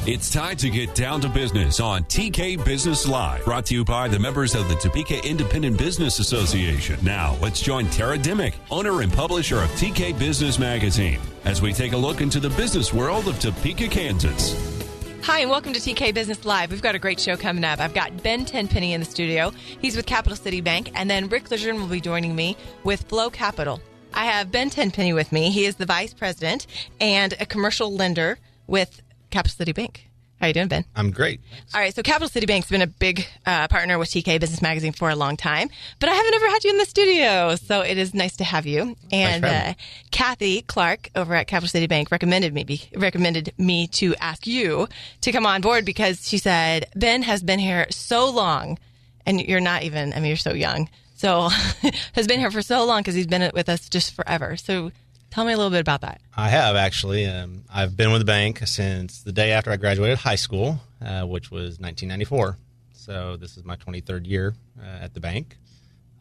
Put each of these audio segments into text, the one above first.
It's time to get down to business on TK Business Live, brought to you by the members of the Topeka Independent Business Association. Now, let's join Tara Dimmick, owner and publisher of TK Business Magazine, as we take a look into the business world of Topeka, Kansas. Hi, and welcome to TK Business Live. We've got a great show coming up. I've got Ben Tenpenny in the studio. He's with Capital City Bank, and then Rick LeJuerrne will be joining me with Flow Capital. I have Ben Tenpenny with me. He is the vice president and a commercial lender with Capital City Bank. How you doing, Ben? I'm great. All right, so Capital City Bank's been a big partner with TK Business Magazine for a long time, but I haven't ever had you in the studio, so it is nice to have you. And Kathy Clark over at Capital City Bank recommended me to ask you to come on board because she said, Ben has been here so long, and you're not even, I mean, you're so young, so has been here for so long because he's been with us just forever. So tell me a little bit about that. I have, actually. I've been with the bank since the day after I graduated high school, which was 1994. So this is my 23rd year at the bank.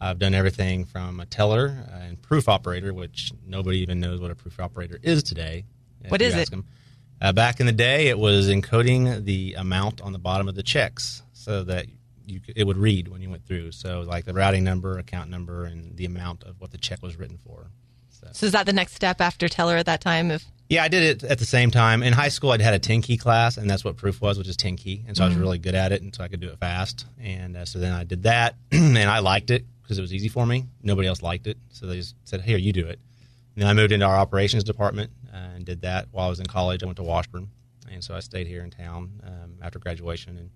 I've done everything from a teller and proof operator, which nobody even knows what a proof operator is today. What is it? Back in the day, it was encoding the amount on the bottom of the checks so that it would read when you went through. So like the routing number, account number, and the amount of what the check was written for. So is that the next step after teller at that time? Yeah, I did it at the same time. In high school, I'd had a 10-key class, and that's what proof was, which is 10-key. And so I was really good at it, and so I could do it fast. And so then I did that, and I liked it because it was easy for me. Nobody else liked it, so they just said, here, you do it. And then I moved into our operations department and did that while I was in college. I went to Washburn, and so I stayed here in town after graduation. And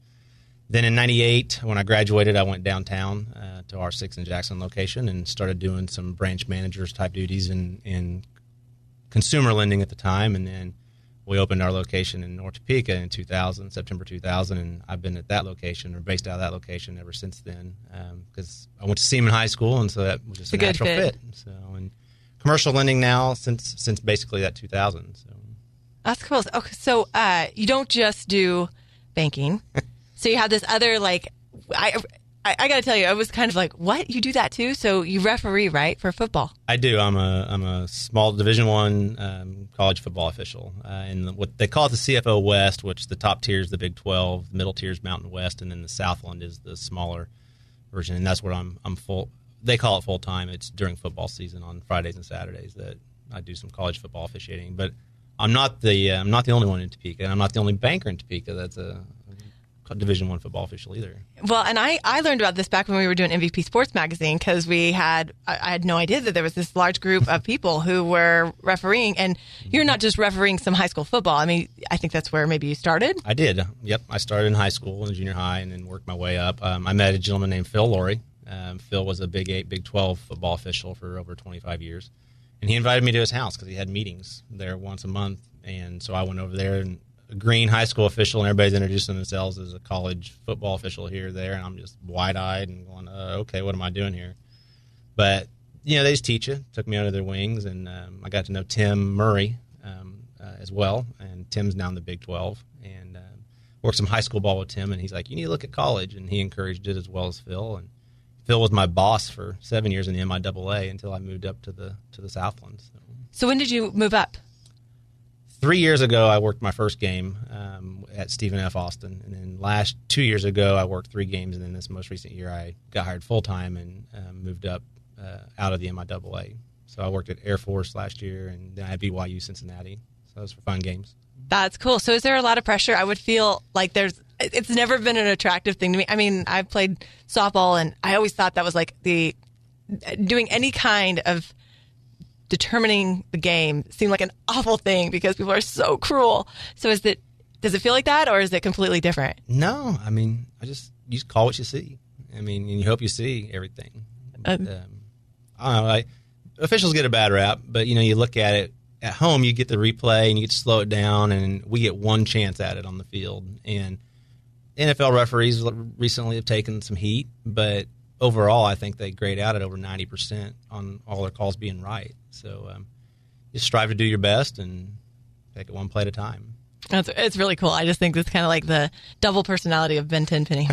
then in 98, when I graduated, I went downtown to our 6th and Jackson location and started doing some branch managers type duties in consumer lending at the time. And then we opened our location in North Topeka in 2000, September 2000, and I've been at that location or based out of that location ever since then because I went to Seaman High School, and so that was just a natural fit. So, and commercial lending now since basically that 2000. So that's cool. Okay, so you don't just do banking. So you have this other, like, I got to tell you, I was kind of like, what? You do that too? So you referee, right, for football? I do. I'm a small Division I college football official. And what they call it the CFO West, which the top tier is the Big 12, the middle tier is Mountain West, and then the Southland is the smaller version. And that's where I'm full. They call it full-time. It's during football season on Fridays and Saturdays that I do some college football officiating. But I'm not the only one in Topeka, and I'm not the only banker in Topeka that's a Division I football official either. Well, and I learned about this back when we were doing MVP Sports Magazine because I had no idea that there was this large group of people who were refereeing, and you're not just refereeing some high school football. I mean, I think that's where maybe you started. I did. Yep. I started in high school and junior high and then worked my way up. I met a gentleman named Phil Laurie. Phil was a Big 8, Big 12 football official for over 25 years. And he invited me to his house because he had meetings there once a month. And so I went over there and a green high school official, and everybody's introducing themselves as a college football official here or there, and I'm just wide-eyed and going, okay, what am I doing here? But, they just teach you. Took me under their wings, and I got to know Tim Murray as well, and Tim's now in the Big 12, and worked some high school ball with Tim, and he's like, you need to look at college, and he encouraged it as well as Phil, and Phil was my boss for 7 years in the MIAA until I moved up to the Southland. So when did you move up? 3 years ago, I worked my first game at Stephen F. Austin. And then 2 years ago, I worked 3 games. And then this most recent year, I got hired full-time and moved up out of the MIAA. So I worked at Air Force last year, and then I had BYU Cincinnati. So those were fun games. That's cool. So is there a lot of pressure? I would feel like it's never been an attractive thing to me. I mean, I played softball, and I always thought that was like doing any kind of determining the game seemed like an awful thing because people are so cruel. So does it feel like that, or is it completely different? No, I mean, you just call what you see. I mean, and you hope you see everything. I don't know. Officials get a bad rap, but you look at it at home, you get the replay and you get to slow it down, and we get one chance at it on the field. And NFL referees recently have taken some heat, but overall, I think they grade out at over 90% on all their calls being right. So just strive to do your best and take it one play at a time. It's really cool. I just think it's kind of like the double personality of Ben Tenpenny.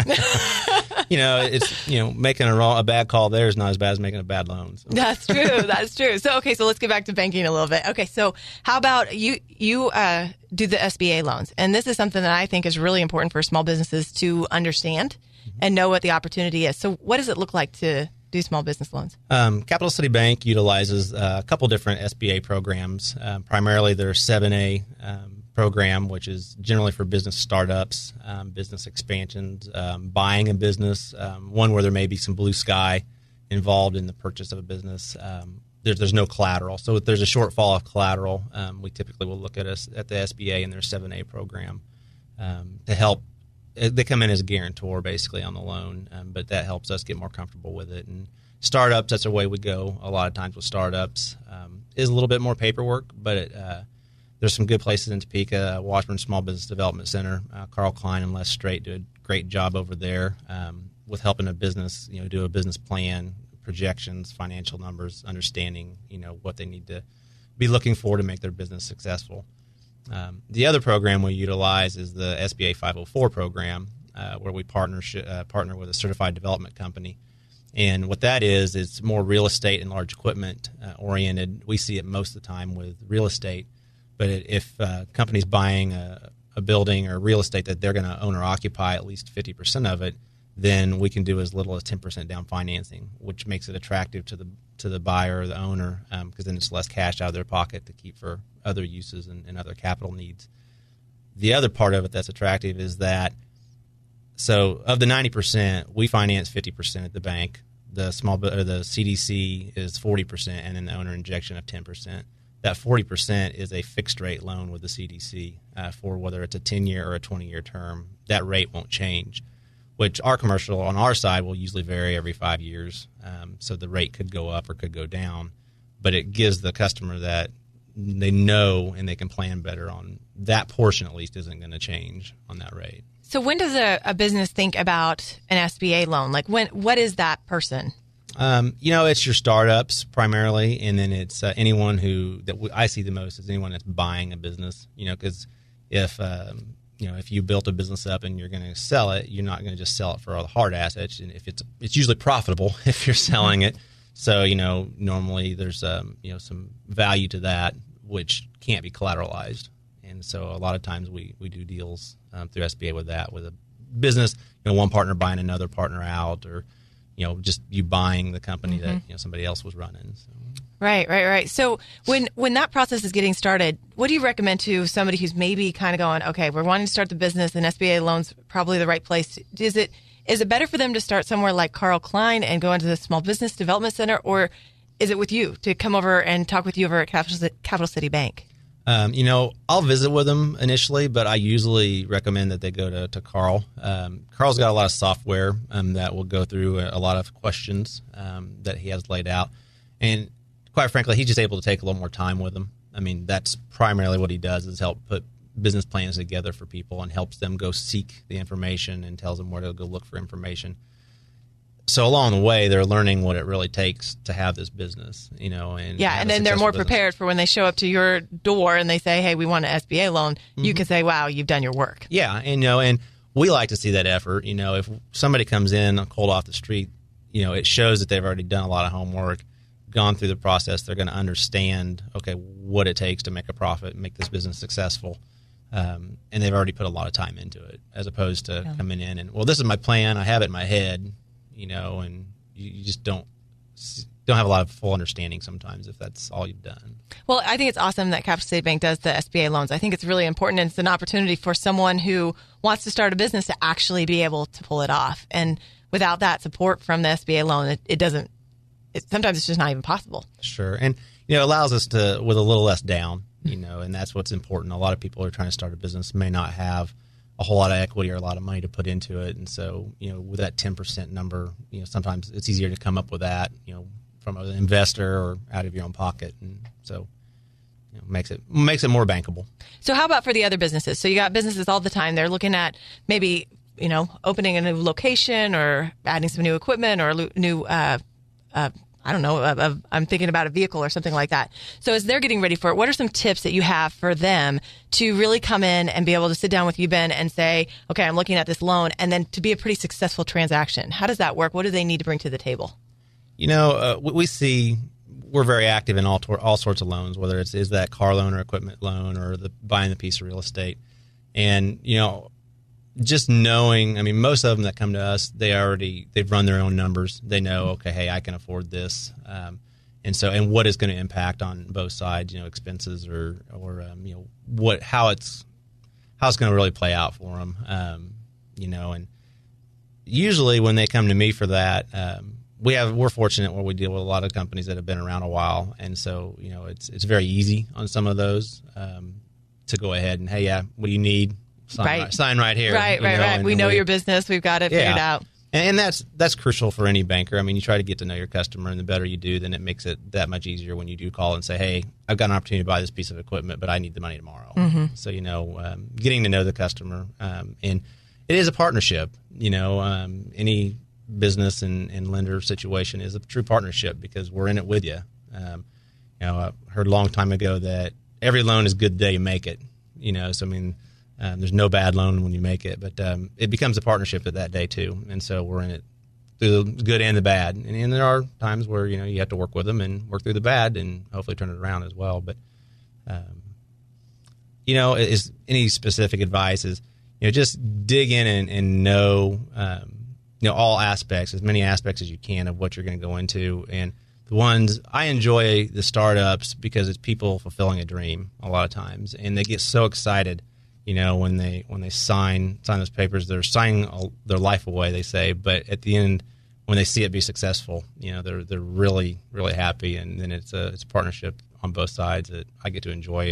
it's making a bad call there is not as bad as making a bad loan. So. That's true. That's true. So okay, so let's get back to banking a little bit. Okay, so how about you do the SBA loans, and this is something that I think is really important for small businesses to understand and know what the opportunity is. So what does it look like to do small business loans? Capital City Bank utilizes a couple different SBA programs. Primarily, their 7A program, which is generally for business startups, business expansions, buying a business, one where there may be some blue sky involved in the purchase of a business. There's no collateral. So if there's a shortfall of collateral, we typically will look at the SBA and their 7A program to help. They come in as a guarantor basically on the loan, but that helps us get more comfortable with it. And startups, that's the way we go. A lot of times with startups, is a little bit more paperwork, but there's some good places in Topeka. Washburn Small Business Development Center, Carl Klein and Les Straight do a great job over there with helping a business, do a business plan, projections, financial numbers, understanding, what they need to be looking for to make their business successful. The other program we utilize is the SBA 504 program, where we partner with a certified development company. And what that is, it's more real estate and large equipment oriented. We see it most of the time with real estate. But if a company's buying a building or real estate that they're going to own or occupy at least 50% of it, then we can do as little as 10% down financing, which makes it attractive to the buyer or the owner, because then it's less cash out of their pocket to keep for other uses and other capital needs. The other part of it that's attractive is that, so of the 90%, we finance 50% at the bank. The CDC is 40%, and then the owner injection of 10%. That 40% is a fixed rate loan with the CDC for whether it's a 10-year or a 20-year term. That rate won't change, which our commercial on our side will usually vary every 5 years. So the rate could go up or could go down, but it gives the customer that they know and they can plan better on that portion, at least isn't going to change on that rate. So when does a business think about an SBA loan? Like what is that person? It's your startups primarily, and then it's anyone I see the most is anyone that's buying a business, because if you built a business up and you're going to sell it, you're not going to just sell it for all the hard assets. And if it's usually profitable if you're selling it. So, normally there's, some value to that, which can't be collateralized. And so a lot of times we do deals through SBA with a business, one partner buying another partner out, or, just you buying the company that, somebody else was running. So. Right. So when that process is getting started, what do you recommend to somebody who's maybe kind of going, okay, we're wanting to start the business and SBA loan's probably the right place? Is it better for them to start somewhere like Carl Klein and go into the Small Business Development Center, or is it with you to come over and talk with you over at Capital City Bank? I'll visit with them initially, but I usually recommend that they go to Carl. Carl's got a lot of software that will go through a lot of questions that he has laid out. And quite frankly, he's just able to take a little more time with them. I mean, that's primarily what he does, is help put business plans together for people and helps them go seek the information and tells them where to go look for information. So along the way, they're learning what it really takes to have this business, and then they're more prepared for when they show up to your door and they say, "Hey, we want an SBA loan." Mm-hmm. You can say, "Wow, you've done your work." Yeah, and we like to see that effort. If somebody comes in cold off the street, it shows that they've already done a lot of homework, gone through the process. They're going to understand, okay, what it takes to make a profit, make this business successful. And they've already put a lot of time into it, as opposed to coming in and, well, this is my plan, I have it in my head, and you just don't have a lot of full understanding sometimes if that's all you've done. Well, I think it's awesome that Capital City Bank does the SBA loans. I think it's really important, and it's an opportunity for someone who wants to start a business to actually be able to pull it off. And without that support from the SBA loan, sometimes it's just not even possible. Sure. And, it allows us to, with a little less down, and that's what's important. A lot of people who are trying to start a business may not have a whole lot of equity or a lot of money to put into it. And so, with that 10% number, sometimes it's easier to come up with that, from an investor or out of your own pocket. And so, makes it more bankable. So how about for the other businesses? So you got businesses all the time. They're looking at maybe, opening a new location or adding some new equipment or new I don't know, I'm thinking about a vehicle or something like that. So as they're getting ready for it, what are some tips that you have for them to really come in and be able to sit down with you, Ben, and say, okay, I'm looking at this loan, and then to be a pretty successful transaction? How does that work? What do they need to bring to the table? We see we're very active in all sorts of loans, whether it's that car loan or equipment loan or buying the piece of real estate. And, just knowing, most of them that come to us, they've run their own numbers. They know, okay, hey, I can afford this. And what is going to impact on both sides, expenses or how it's going to really play out for them. And usually when they come to me for that, we're fortunate where we deal with a lot of companies that have been around a while. And so, it's very easy on some of those, to go ahead and, hey, yeah, what do you need? Sign right here. Right. We know your business. We've got it figured out. And that's crucial for any banker. You try to get to know your customer, and the better you do, then it makes it that much easier when you do call and say, hey, I've got an opportunity to buy this piece of equipment, but I need the money tomorrow. Mm-hmm. So, getting to know the customer. And it is a partnership. Any business and lender situation is a true partnership because we're in it with you. I heard a long time ago that every loan is good the day you make it. There's no bad loan when you make it, but it becomes a partnership at that day too. And so we're in it through the good and the bad. And there are times where, you have to work with them and work through the bad and hopefully turn it around as well. But, is any specific advice is, just dig in and know, all aspects, as many aspects as you can of what you're going to go into. And the ones I enjoy the startups because it's people fulfilling a dream a lot of times. And they get so excited. When they sign those papers, they're signing their life away, they say. But at the end, when they see it be successful, they're really, really happy. And then it's a partnership on both sides that I get to enjoy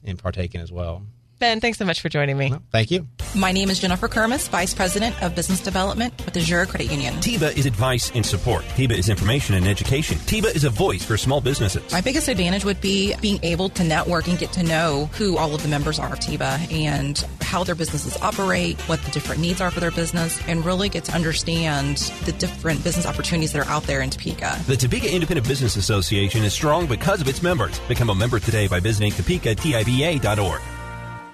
and partake in as well. Ben, thanks so much for joining me. Well, thank you. My name is Jennifer Kermis, Vice President of Business Development with the LeJuerrne Credit Union. TIBA is advice and support. TIBA is information and education. TIBA is a voice for small businesses. My biggest advantage would be being able to network and get to know who all of the members are of TIBA and how their businesses operate, what the different needs are for their business, and really get to understand the different business opportunities that are out there in Topeka. The Topeka Independent Business Association is strong because of its members. Become a member today by visiting TopekaTIBA.org.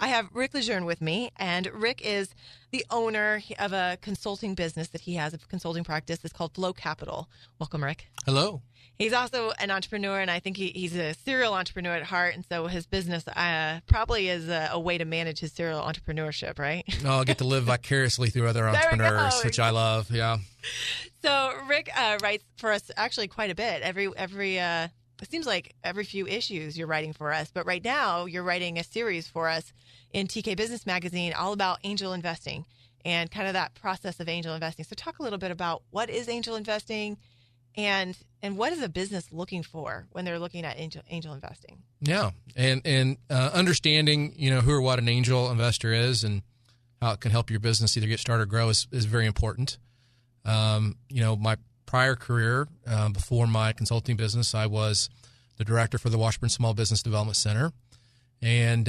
I have Rick LeJuerrne with me, and Rick is the owner of a consulting business that he has, a consulting practice that's called Flow Capital. Welcome, Rick. Hello. He's also an entrepreneur, and I think he's a serial entrepreneur at heart, and so his business probably is a way to manage his serial entrepreneurship, right? I'll get to live vicariously through other entrepreneurs, which I love, yeah. So Rick writes for us actually quite a bit. It seems like every few issues you're writing for us, but right now you're writing a series for us in TK Business Magazine all about angel investing and kind of that process of angel investing. So talk a little bit about what is angel investing and what is a business looking for when they're looking at angel investing? Yeah, and understanding, who or what an angel investor is and how it can help your business either get started or grow is very important. My prior career, before my consulting business, I was the director for the Washburn Small Business Development Center. And,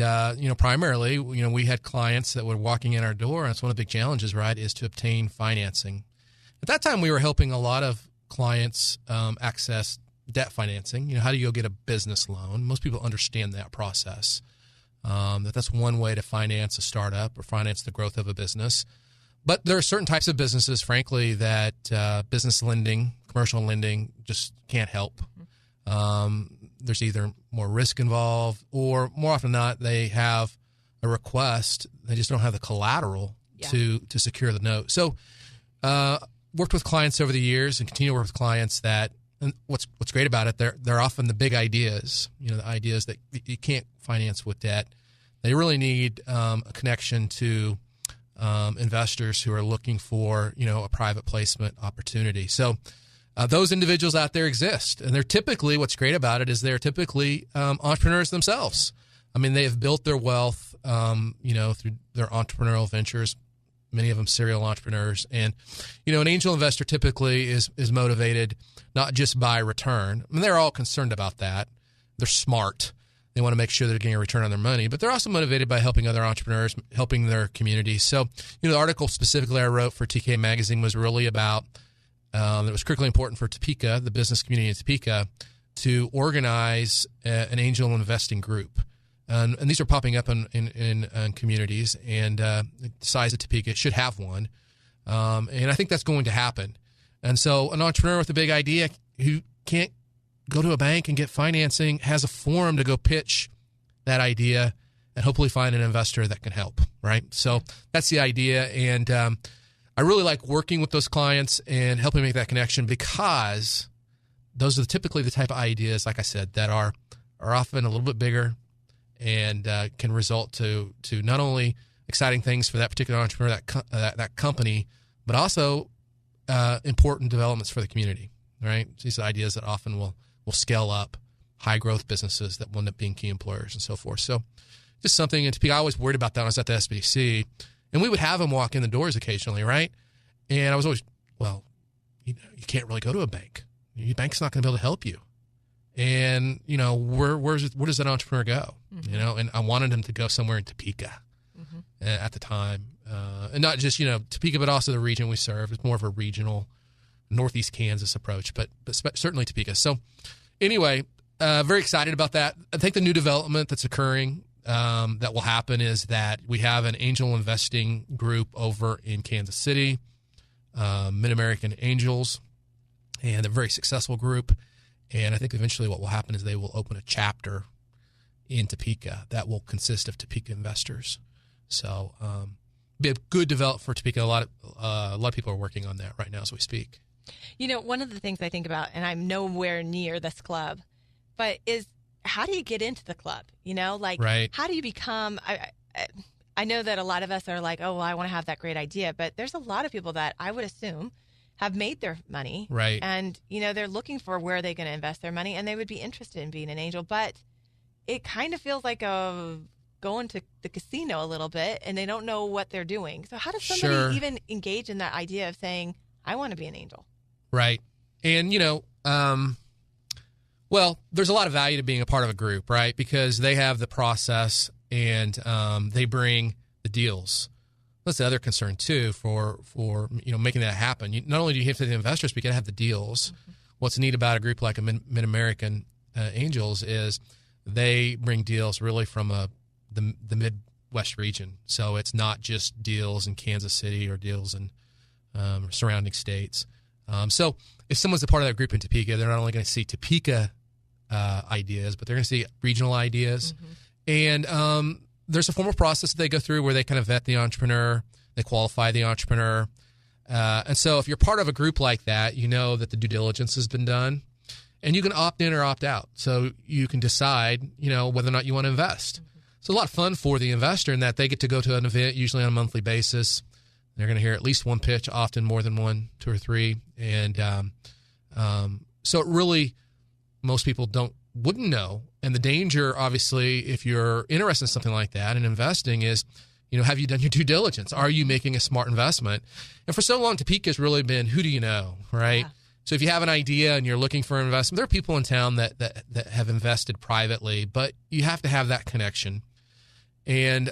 primarily, we had clients that were walking in our door. And it's one of the big challenges, right, is to obtain financing. At that time, we were helping a lot of clients access debt financing. How do you go get a business loan? Most people understand that process, that's one way to finance a startup or finance the growth of a business. But there are certain types of businesses, frankly, that business lending, commercial lending just can't help. There's either more risk involved or more often than not, they have a request. They just don't have the collateral to secure the note. So worked with clients over the years and continue to work with clients that, and what's great about it, they're often the big ideas, the ideas that you can't finance with debt. They really need a connection to investors who are looking for, a private placement opportunity. So those individuals out there exist, and they're typically, what's great about it is they're typically entrepreneurs themselves. They have built their wealth, through their entrepreneurial ventures, many of them serial entrepreneurs. And, an angel investor typically is motivated not just by return. They're all concerned about that. They're smart. They want to make sure they're getting a return on their money, but they're also motivated by helping other entrepreneurs, helping their community. So, the article specifically I wrote for TK Magazine was really about it was critically important for Topeka, the business community in Topeka, to organize an angel investing group. And these are popping up in communities, and the size of Topeka should have one. And I think that's going to happen. And so an entrepreneur with a big idea who can't go to a bank and get financing has a forum to go pitch that idea and hopefully find an investor that can help, right? So that's the idea. And I really like working with those clients and helping make that connection, because those are typically the type of ideas, like I said, that are often a little bit bigger and can result to not only exciting things for that particular entrepreneur, that company, but also important developments for the community, right? These are ideas that often will scale up high growth businesses that will end up being key employers and so forth. So just something, and I always worried about that when I was at the SBDC, and we would have them walk in the doors occasionally, right? And I was always, well, you can't really go to a bank. Your bank's not going to be able to help you. And, where does that entrepreneur go? Mm-hmm. And I wanted him to go somewhere in Topeka at the time. And not just, Topeka, but also the region we serve. It's more of a regional Northeast Kansas approach, but certainly Topeka. So anyway, very excited about that. I think the new development that's occurring that will happen is that we have an angel investing group over in Kansas City, Mid-American Angels, and a very successful group. And I think eventually what will happen is they will open a chapter in Topeka that will consist of Topeka investors. So be a good development for Topeka. A lot of people are working on that right now as we speak. One of the things I think about, and I'm nowhere near this club, but is how do you get into the club? Right. How do you become? I know that a lot of us are like, oh, well, I want to have that great idea, but there's a lot of people that I would assume have made their money, right? And they're looking for where they're going to invest their money, and they would be interested in being an angel, but it kind of feels like going to the casino a little bit, and they don't know what they're doing. So how does somebody even engage in that idea of saying, I want to be an angel? Right. And, well, there's a lot of value to being a part of a group, right? Because they have the process and they bring the deals. That's the other concern, too, for making that happen. Not only do you have to have the investors, but you got to have the deals. Mm-hmm. What's neat about a group like a Mid-American Angels is they bring deals really from the Midwest region. So it's not just deals in Kansas City or deals in surrounding states. So if someone's a part of that group in Topeka, they're not only going to see Topeka ideas, but they're going to see regional ideas. Mm-hmm. And there's a formal process that they go through where they kind of vet the entrepreneur, they qualify the entrepreneur. And so if you're part of a group like that, you know that the due diligence has been done, and you can opt in or opt out. So you can decide, whether or not you want to invest. Mm-hmm. It's a lot of fun for the investor in that they get to go to an event, usually on a monthly basis. They're going to hear at least one pitch, often more than one, 2 or 3. And so it really, most people wouldn't know. And the danger, obviously, if you're interested in something like that and investing is, have you done your due diligence? Are you making a smart investment? And for so long, Topeka's really been, who do you know, right? Yeah. So if you have an idea and you're looking for an investment, there are people in town that have invested privately, but you have to have that connection. And,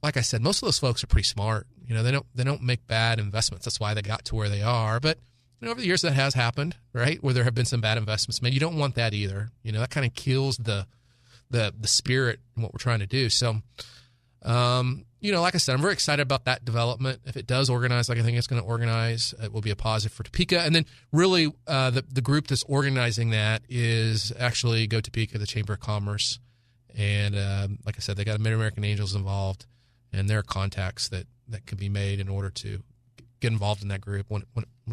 like I said, most of those folks are pretty smart. They don't make bad investments. That's why they got to where they are. But over the years, that has happened, right? Where there have been some bad investments made. You don't want that either. That kind of kills the spirit in what we're trying to do. So, like I said, I'm very excited about that development. If it does organize like I think it's going to organize, it will be a positive for Topeka. And then really the group that's organizing that is actually Go Topeka, the Chamber of Commerce. And like I said, they got Mid-American Angels involved, and there are contacts that can be made in order to get involved in that group when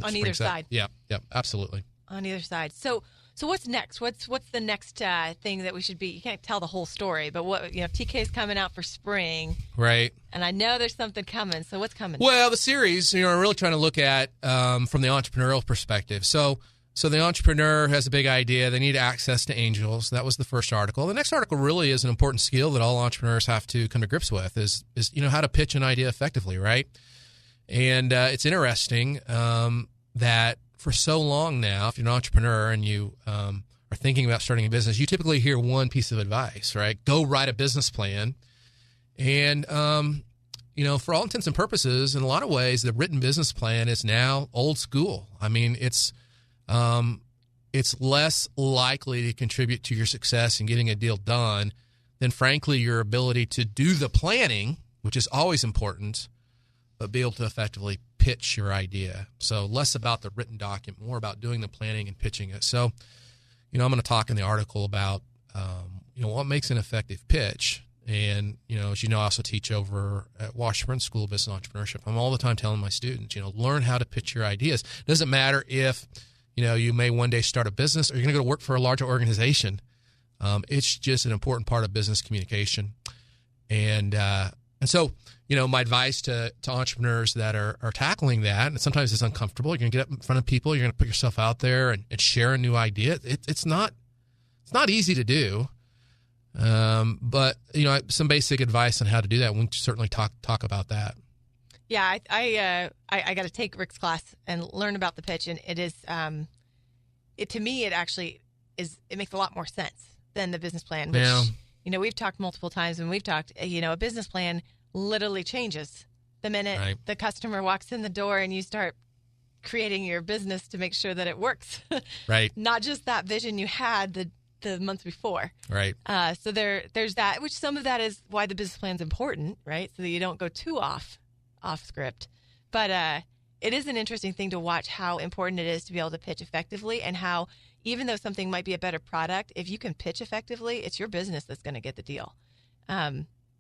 on either side. Yeah, absolutely. On either side. So what's next? What's the next thing that we should be? You can't tell the whole story, but what TK's coming out for spring, right? And I know there's something coming. So what's coming? Well, the series, we're really trying to look at from the entrepreneurial perspective. So the entrepreneur has a big idea. They need access to angels. That was the first article. The next article really is an important skill that all entrepreneurs have to come to grips with is how to pitch an idea effectively, right? And it's interesting that for so long now, if you're an entrepreneur and you are thinking about starting a business, you typically hear one piece of advice, right? Go write a business plan. And, for all intents and purposes, in a lot of ways, the written business plan is now old school. I mean, it's less likely to contribute to your success in getting a deal done than, frankly, your ability to do the planning, which is always important, but be able to effectively pitch your idea. So less about the written document, more about doing the planning and pitching it. So, I'm going to talk in the article about, what makes an effective pitch. And, as you know, I also teach over at Washburn School of Business Entrepreneurship. I'm all the time telling my students, learn how to pitch your ideas. It doesn't matter if, you may one day start a business or you're going to go to work for a larger organization. It's just an important part of business communication. And so, my advice to entrepreneurs that are tackling that, and sometimes it's uncomfortable. You're going to get up in front of people. You're going to put yourself out there and share a new idea. It's not easy to do. But some basic advice on how to do that. We can certainly talk about that. Yeah, I got to take Rick's class and learn about the pitch, and it is, to me, it actually is. It makes a lot more sense than the business plan. Which, we've talked multiple times, and we've talked. A business plan literally changes the minute the customer walks in the door, and you start creating your business to make sure that it works. Right. Not just that vision you had the month before. Right. So there's that, which some of that is why the business plan is important, right? So that you don't go too off script. But it is an interesting thing to watch how important it is to be able to pitch effectively, and how even though something might be a better product, if you can pitch effectively, it's your business that's going to get the deal.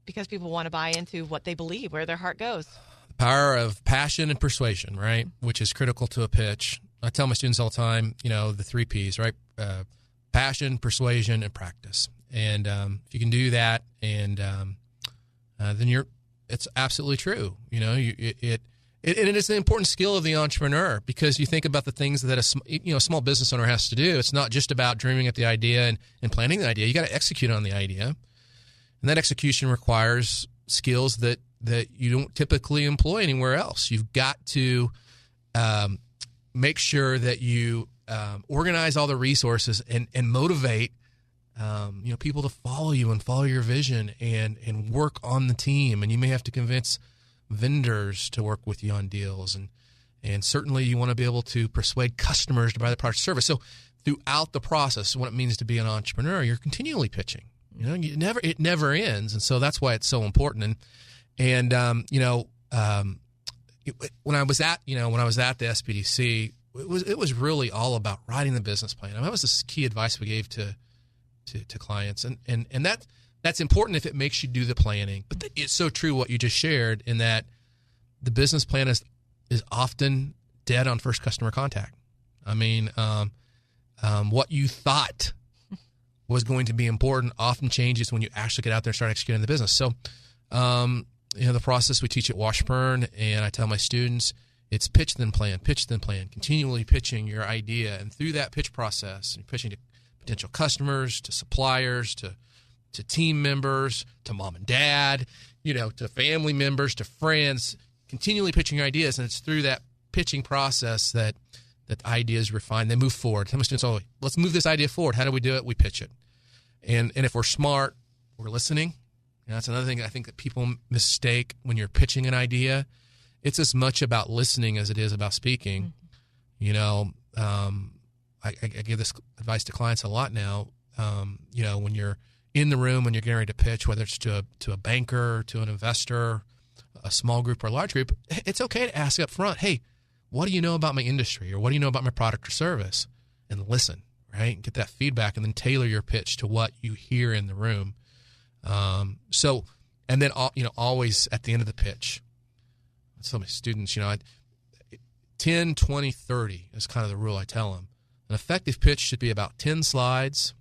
Because people want to buy into what they believe, where their heart goes. The power of passion and persuasion, right? Which is critical to a pitch. I tell my students all the time, the 3 Ps, right? Passion, persuasion, and practice. And if you can do that, and then it's absolutely true. It is an important skill of the entrepreneur, because you think about the things that a small business owner has to do. It's not just about dreaming up the idea and planning the idea. You got to execute on the idea, and that execution requires skills that you don't typically employ anywhere else. You've got to make sure that you organize all the resources and motivate people to follow you and follow your vision and work on the team. And you may have to convince vendors to work with you on deals, and certainly you want to be able to persuade customers to buy the product or service. So throughout the process, what it means to be an entrepreneur, you're continually pitching. It never ends, and so that's why it's so important. And when I was at the SBDC, it was really all about writing the business plan. That was the key advice we gave to clients, and that's important if it makes you do the planning. But it's so true what you just shared, in that the business plan is often dead on first customer contact. I mean, what you thought was going to be important often changes when you actually get out there and start executing the business. So, the process we teach at Washburn, and I tell my students, it's pitch then plan, continually pitching your idea. And through that pitch process, you're pitching to potential customers, to suppliers, to team members, to mom and dad, to family members, to friends, continually pitching your ideas. And it's through that pitching process that ideas refine, they move forward. Tell my students, let's move this idea forward. How do we do it? We pitch it. And if we're smart, we're listening. And that's another thing I think that people mistake when you're pitching an idea. It's as much about listening as it is about speaking. Mm-hmm. I give this advice to clients a lot now. When you're in the room, when you're getting ready to pitch, whether it's to a banker, to an investor, a small group or a large group, it's okay to ask up front, hey, what do you know about my industry, or what do you know about my product or service? And listen, right? And get that feedback, and then tailor your pitch to what you hear in the room. And then always at the end of the pitch, some students, 10, 20, 30 is kind of the rule I tell them. An effective pitch should be about 10 slides.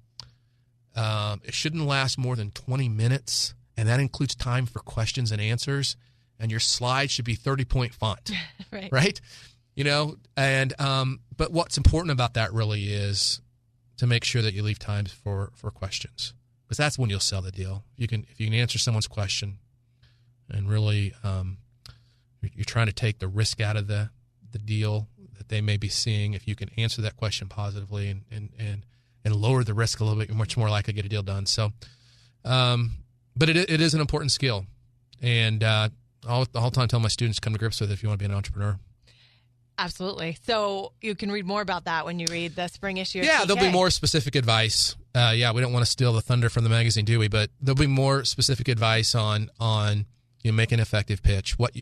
It shouldn't last more than 20 minutes, and that includes time for questions and answers. And your slides should be 30-point font, right? But what's important about that really is to make sure that you leave time for questions, because that's when you'll sell the deal. If you can answer someone's question, and really you're trying to take the risk out of the deal that they may be seeing. If you can answer that question positively and lower the risk a little bit, you're much more likely to get a deal done. So, but it is an important skill. And all the whole time tell my students, come to grips with it if you want to be an entrepreneur. Absolutely. So you can read more about that when you read the spring issue of Yeah, TK. there'll be more specific advice. We don't want to steal the thunder from the magazine, do we? But there'll be more specific advice on making an effective pitch. What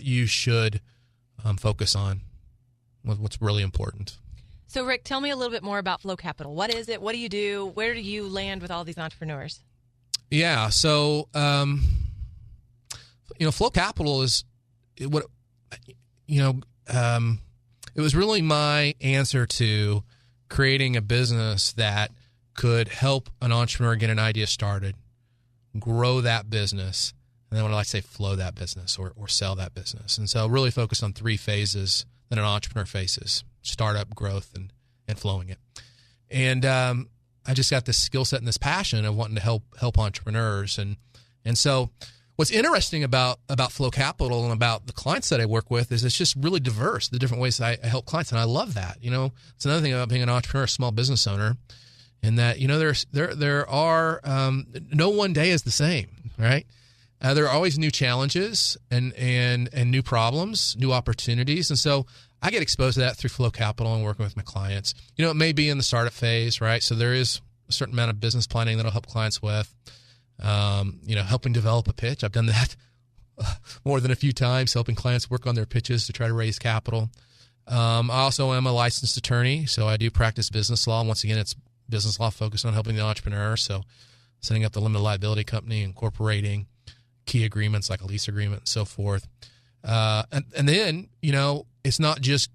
you should focus on. What's really important. So Rick, tell me a little bit more about Flow Capital. What is it? What do you do? Where do you land with all these entrepreneurs? Yeah. So Flow Capital is what it was really my answer to creating a business that could help an entrepreneur get an idea started, grow that business, and then when I say flow that business or sell that business. And so really focus on 3 phases that an entrepreneur faces: startup, growth, and flowing it. And I just got this skill set and this passion of wanting to help entrepreneurs. And so what's interesting about Flow Capital and about the clients that I work with is it's just really diverse, the different ways I help clients. And I love that. It's another thing about being an entrepreneur, a small business owner, in that, there are no one day is the same, right? There are always new challenges and new problems, new opportunities. And so I get exposed to that through Flow Capital and working with my clients. It may be in the startup phase, right? So there is a certain amount of business planning that I'll help clients with. Helping develop a pitch. I've done that more than a few times, helping clients work on their pitches to try to raise capital. I also am a licensed attorney, so I do practice business law. And once again, it's business law focused on helping the entrepreneur. So setting up the limited liability company, incorporating key agreements like a lease agreement and so forth. And then, it's not just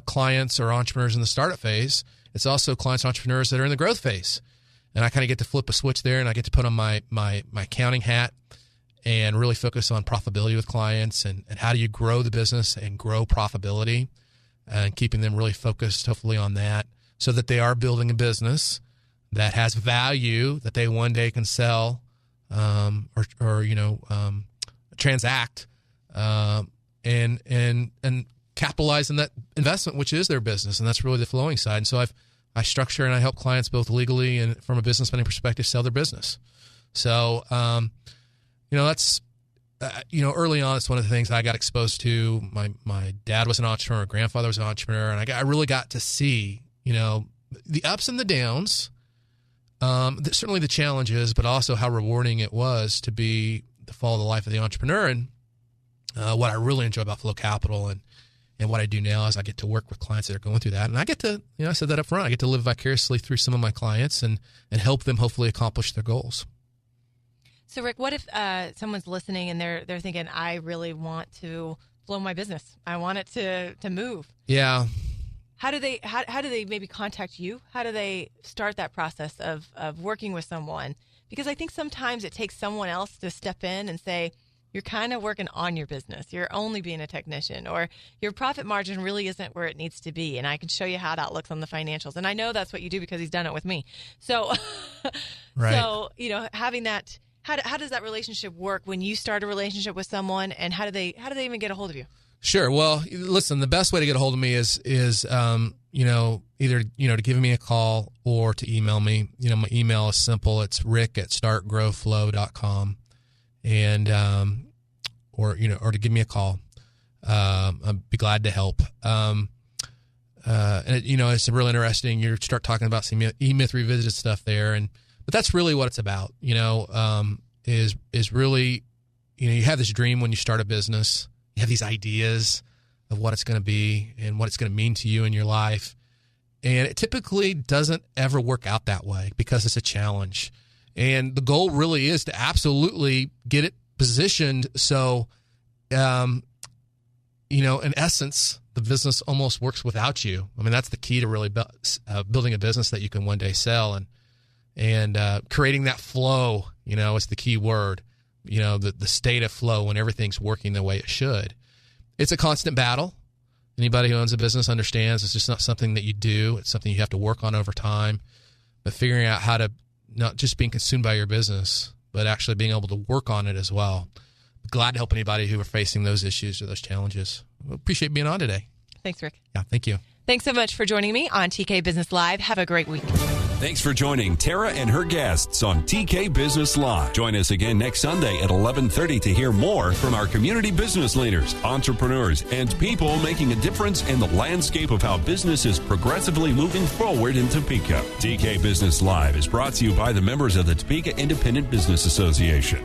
clients or entrepreneurs in the startup phase. It's also clients, entrepreneurs that are in the growth phase. And I kind of get to flip a switch there, and I get to put on my accounting hat and really focus on profitability with clients and how do you grow the business and grow profitability, and keeping them really focused, hopefully, on that so that they are building a business that has value that they one day can sell or transact and capitalize on that investment, which is their business. And that's really the flowing side. And so I structure and I help clients both legally and from a business planning perspective sell their business. So, that's, early on, it's one of the things I got exposed to. My dad was an entrepreneur, grandfather was an entrepreneur, and I really got to see, the ups and the downs, certainly the challenges, but also how rewarding it was to follow the life of the entrepreneur. And what I really enjoy about Flow Capital and what I do now is I get to work with clients that are going through that. And I get to, I said that up front, I get to live vicariously through some of my clients and help them hopefully accomplish their goals. So Rick, what if someone's listening and they're thinking, I really want to flow my business. I want it to move. Yeah. How do they maybe contact you? How do they start that process of working with someone? Because I think sometimes it takes someone else to step in and say, you're kind of working on your business. You're only being a technician, or your profit margin really isn't where it needs to be. And I can show you how that looks on the financials. And I know that's what you do because he's done it with me. So, right. So, having that, how does that relationship work when you start a relationship with someone, and how do they even get a hold of you? Sure. Well, listen, the best way to get a hold of me is either, to give me a call or to email me. My email is simple. It's rick@startgrowflow.com. And, or to give me a call. I'd be glad to help. And it's really interesting. You start talking about some E-Myth Revisited stuff there. But that's really what it's about, is really, you have this dream when you start a business. You have these ideas of what it's going to be and what it's going to mean to you in your life. And it typically doesn't ever work out that way because it's a challenge. And the goal really is to absolutely get it positioned so, in essence, the business almost works without you. I mean, that's the key to really building a business that you can one day sell, and creating that flow, is the key word. The state of flow when everything's working the way it should. It's a constant battle. Anybody who owns a business understands it's just not something that you do. It's something you have to work on over time. But figuring out how to not just being consumed by your business, but actually being able to work on it as well. Glad to help anybody who are facing those issues or those challenges. Appreciate being on today. Thanks, Rick. Yeah, thank you. Thanks so much for joining me on TK Business Live. Have a great week. Thanks for joining Tara and her guests on TK Business Live. Join us again next Sunday at 11:30 to hear more from our community business leaders, entrepreneurs, and people making a difference in the landscape of how business is progressively moving forward in Topeka. TK Business Live is brought to you by the members of the Topeka Independent Business Association.